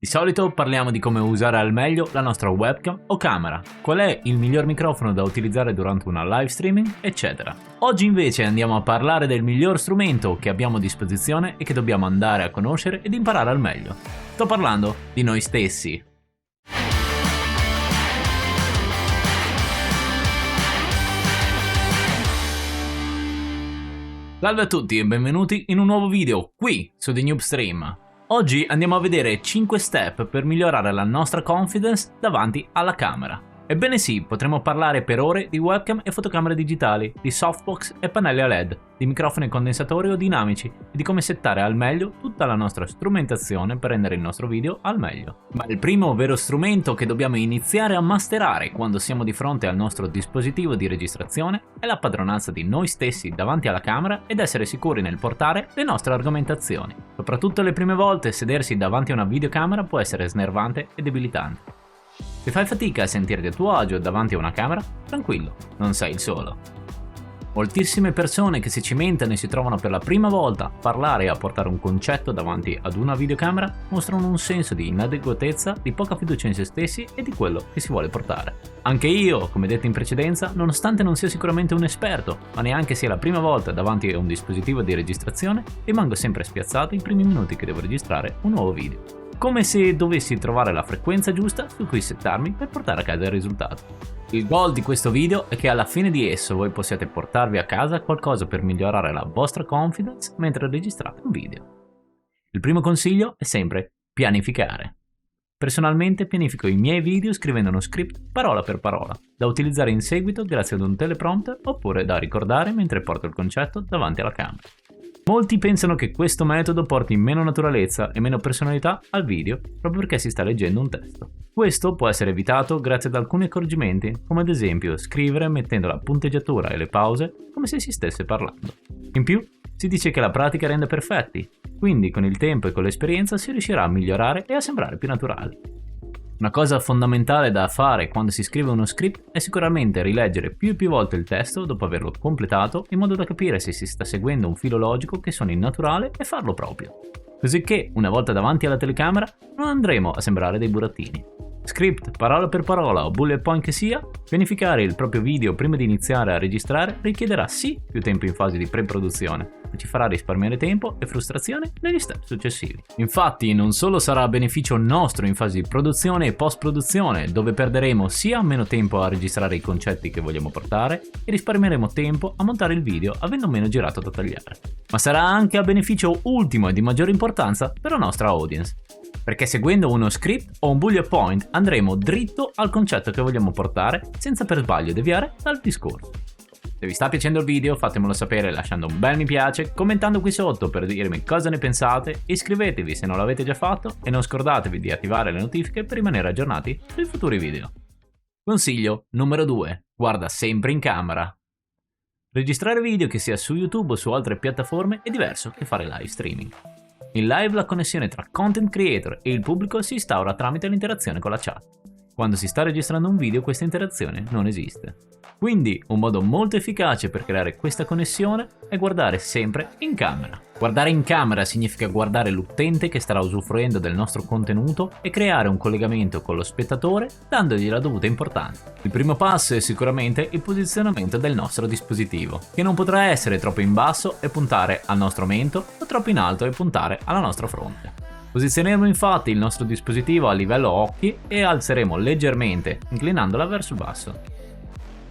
Di solito parliamo di come usare al meglio la nostra webcam o camera, qual è il miglior microfono da utilizzare durante una live streaming, eccetera. Oggi invece andiamo a parlare del miglior strumento che abbiamo a disposizione e che dobbiamo andare a conoscere ed imparare al meglio. Sto parlando di noi stessi. Salve a tutti e benvenuti in un nuovo video qui su The Noob Stream. Oggi andiamo a vedere 5 step per migliorare la nostra confidence davanti alla camera. Ebbene sì, potremo parlare per ore di webcam e fotocamere digitali, di softbox e pannelli a LED, di microfoni condensatori o dinamici e di come settare al meglio tutta la nostra strumentazione per rendere il nostro video al meglio. Ma il primo vero strumento che dobbiamo iniziare a masterare quando siamo di fronte al nostro dispositivo di registrazione è la padronanza di noi stessi davanti alla camera ed essere sicuri nel portare le nostre argomentazioni. Soprattutto le prime volte sedersi davanti a una videocamera può essere snervante e debilitante. Se fai fatica a sentirti a tuo agio davanti a una camera, tranquillo, non sei il solo. Moltissime persone che si cimentano e si trovano per la prima volta a parlare e a portare un concetto davanti ad una videocamera mostrano un senso di inadeguatezza, di poca fiducia in se stessi e di quello che si vuole portare. Anche io, come detto in precedenza, nonostante non sia sicuramente un esperto, ma neanche sia la prima volta davanti a un dispositivo di registrazione, rimango sempre spiazzato i primi minuti che devo registrare un nuovo video. Come se dovessi trovare la frequenza giusta su cui settarmi per portare a casa il risultato. Il goal di questo video è che alla fine di esso voi possiate portarvi a casa qualcosa per migliorare la vostra confidence mentre registrate un video. Il primo consiglio è sempre pianificare. Personalmente pianifico i miei video scrivendo uno script parola per parola, da utilizzare in seguito grazie ad un teleprompter oppure da ricordare mentre porto il concetto davanti alla camera. Molti pensano che questo metodo porti meno naturalezza e meno personalità al video proprio perché si sta leggendo un testo. Questo può essere evitato grazie ad alcuni accorgimenti, come ad esempio scrivere mettendo la punteggiatura e le pause come se si stesse parlando. In più, si dice che la pratica rende perfetti, quindi con il tempo e con l'esperienza si riuscirà a migliorare e a sembrare più naturali. Una cosa fondamentale da fare quando si scrive uno script è sicuramente rileggere più e più volte il testo dopo averlo completato in modo da capire se si sta seguendo un filo logico che suoni naturale e farlo proprio. Così che, una volta davanti alla telecamera, non andremo a sembrare dei burattini. Script, parola per parola o bullet point che sia, pianificare il proprio video prima di iniziare a registrare richiederà sì più tempo in fase di pre-produzione, ma ci farà risparmiare tempo e frustrazione negli step successivi. Infatti non solo sarà a beneficio nostro in fase di produzione e post-produzione, dove perderemo sia meno tempo a registrare i concetti che vogliamo portare e risparmieremo tempo a montare il video avendo meno girato da tagliare, ma sarà anche a beneficio ultimo e di maggiore importanza per la nostra audience. Perché seguendo uno script o un bullet point andremo dritto al concetto che vogliamo portare senza per sbaglio deviare dal discorso. Se vi sta piacendo il video fatemelo sapere lasciando un bel mi piace, commentando qui sotto per dirmi cosa ne pensate, iscrivetevi se non l'avete già fatto e non scordatevi di attivare le notifiche per rimanere aggiornati sui futuri video. Consiglio numero 2. Guarda sempre in camera. Registrare video che sia su YouTube o su altre piattaforme è diverso che fare live streaming. In live la connessione tra content creator e il pubblico si instaura tramite l'interazione con la chat. Quando si sta registrando un video questa interazione non esiste. Quindi un modo molto efficace per creare questa connessione è guardare sempre in camera. Guardare in camera significa guardare l'utente che starà usufruendo del nostro contenuto e creare un collegamento con lo spettatore dandogli la dovuta importanza. Il primo passo è sicuramente il posizionamento del nostro dispositivo, che non potrà essere troppo in basso e puntare al nostro mento o troppo in alto e puntare alla nostra fronte. Posizioneremo infatti il nostro dispositivo a livello occhi e alzeremo leggermente, inclinandola verso il basso.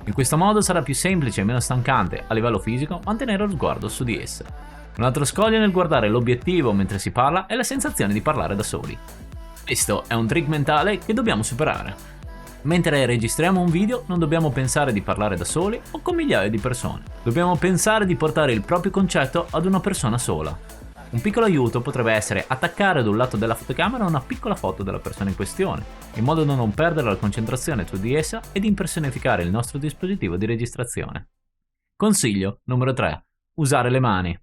In questo modo sarà più semplice e meno stancante a livello fisico mantenere lo sguardo su di essa. Un altro scoglio nel guardare l'obiettivo mentre si parla è la sensazione di parlare da soli. Questo è un trick mentale che dobbiamo superare. Mentre registriamo un video non dobbiamo pensare di parlare da soli o con migliaia di persone. Dobbiamo pensare di portare il proprio concetto ad una persona sola. Un piccolo aiuto potrebbe essere attaccare ad un lato della fotocamera una piccola foto della persona in questione, in modo da non perdere la concentrazione su di essa ed impersonificare il nostro dispositivo di registrazione. Consiglio numero 3. Usare le mani.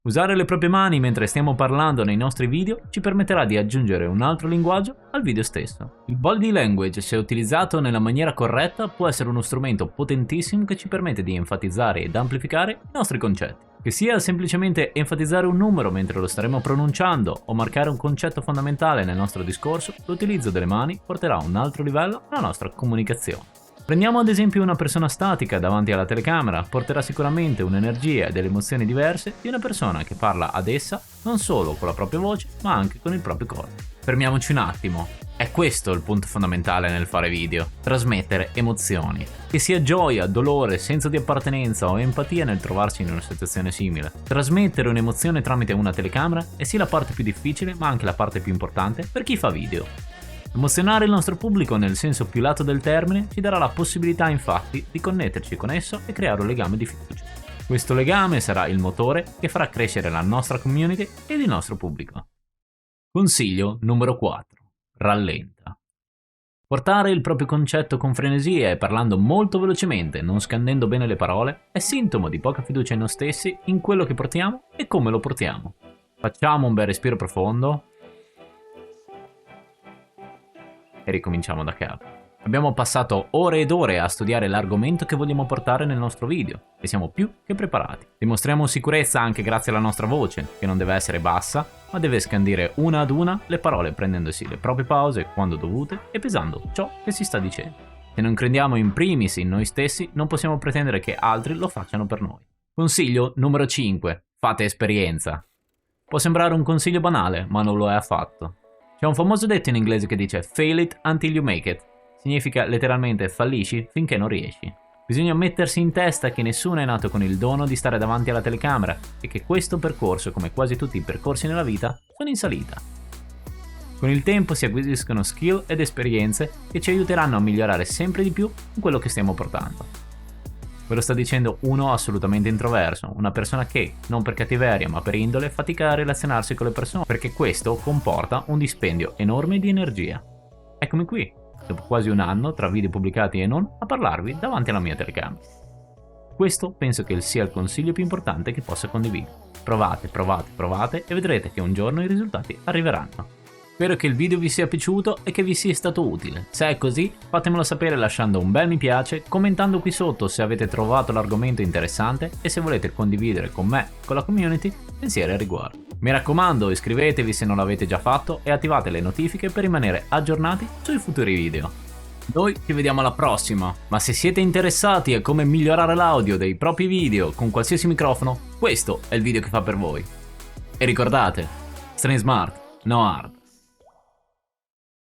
Usare le proprie mani mentre stiamo parlando nei nostri video ci permetterà di aggiungere un altro linguaggio al video stesso. Il body language, se utilizzato nella maniera corretta, può essere uno strumento potentissimo che ci permette di enfatizzare ed amplificare i nostri concetti. Che sia semplicemente enfatizzare un numero mentre lo staremo pronunciando o marcare un concetto fondamentale nel nostro discorso, l'utilizzo delle mani porterà a un altro livello alla nostra comunicazione. Prendiamo ad esempio una persona statica davanti alla telecamera, porterà sicuramente un'energia e delle emozioni diverse di una persona che parla ad essa non solo con la propria voce ma anche con il proprio corpo. Fermiamoci un attimo, è questo il punto fondamentale nel fare video, trasmettere emozioni. Che sia gioia, dolore, senso di appartenenza o empatia nel trovarsi in una situazione simile. Trasmettere un'emozione tramite una telecamera è sì la parte più difficile ma anche la parte più importante per chi fa video. Emozionare il nostro pubblico nel senso più lato del termine ci darà la possibilità infatti di connetterci con esso e creare un legame di fiducia. Questo legame sarà il motore che farà crescere la nostra community ed il nostro pubblico. Consiglio numero 4. Rallenta. Portare il proprio concetto con frenesia e parlando molto velocemente, non scandendo bene le parole, è sintomo di poca fiducia in noi stessi, in quello che portiamo e come lo portiamo. Facciamo un bel respiro profondo e ricominciamo da capo. Abbiamo passato ore ed ore a studiare l'argomento che vogliamo portare nel nostro video e siamo più che preparati. Dimostriamo sicurezza anche grazie alla nostra voce, che non deve essere bassa, ma deve scandire una ad una le parole prendendosi le proprie pause quando dovute e pesando ciò che si sta dicendo. Se non crediamo in primis in noi stessi, non possiamo pretendere che altri lo facciano per noi. Consiglio numero 5. Fate esperienza. Può sembrare un consiglio banale, ma non lo è affatto. C'è un famoso detto in inglese che dice "fail it until you make it". Significa letteralmente fallisci finché non riesci. Bisogna mettersi in testa che nessuno è nato con il dono di stare davanti alla telecamera e che questo percorso, come quasi tutti i percorsi nella vita, sono in salita. Con il tempo si acquisiscono skill ed esperienze che ci aiuteranno a migliorare sempre di più in quello che stiamo portando. Ve lo sta dicendo uno assolutamente introverso, una persona che, non per cattiveria ma per indole, fatica a relazionarsi con le persone perché questo comporta un dispendio enorme di energia. Eccomi qui, dopo quasi un anno, tra video pubblicati e non, a parlarvi davanti alla mia telecamera. Questo penso che sia il consiglio più importante che possa condividere. Provate, provate, provate e vedrete che un giorno i risultati arriveranno. Spero che il video vi sia piaciuto e che vi sia stato utile. Se è così, fatemelo sapere lasciando un bel mi piace, commentando qui sotto se avete trovato l'argomento interessante e se volete condividere con me e con la community pensieri a riguardo. Mi raccomando, iscrivetevi se non l'avete già fatto e attivate le notifiche per rimanere aggiornati sui futuri video. Noi ci vediamo alla prossima, ma se siete interessati a come migliorare l'audio dei propri video con qualsiasi microfono, questo è il video che fa per voi. E ricordate, stay smart, no hard.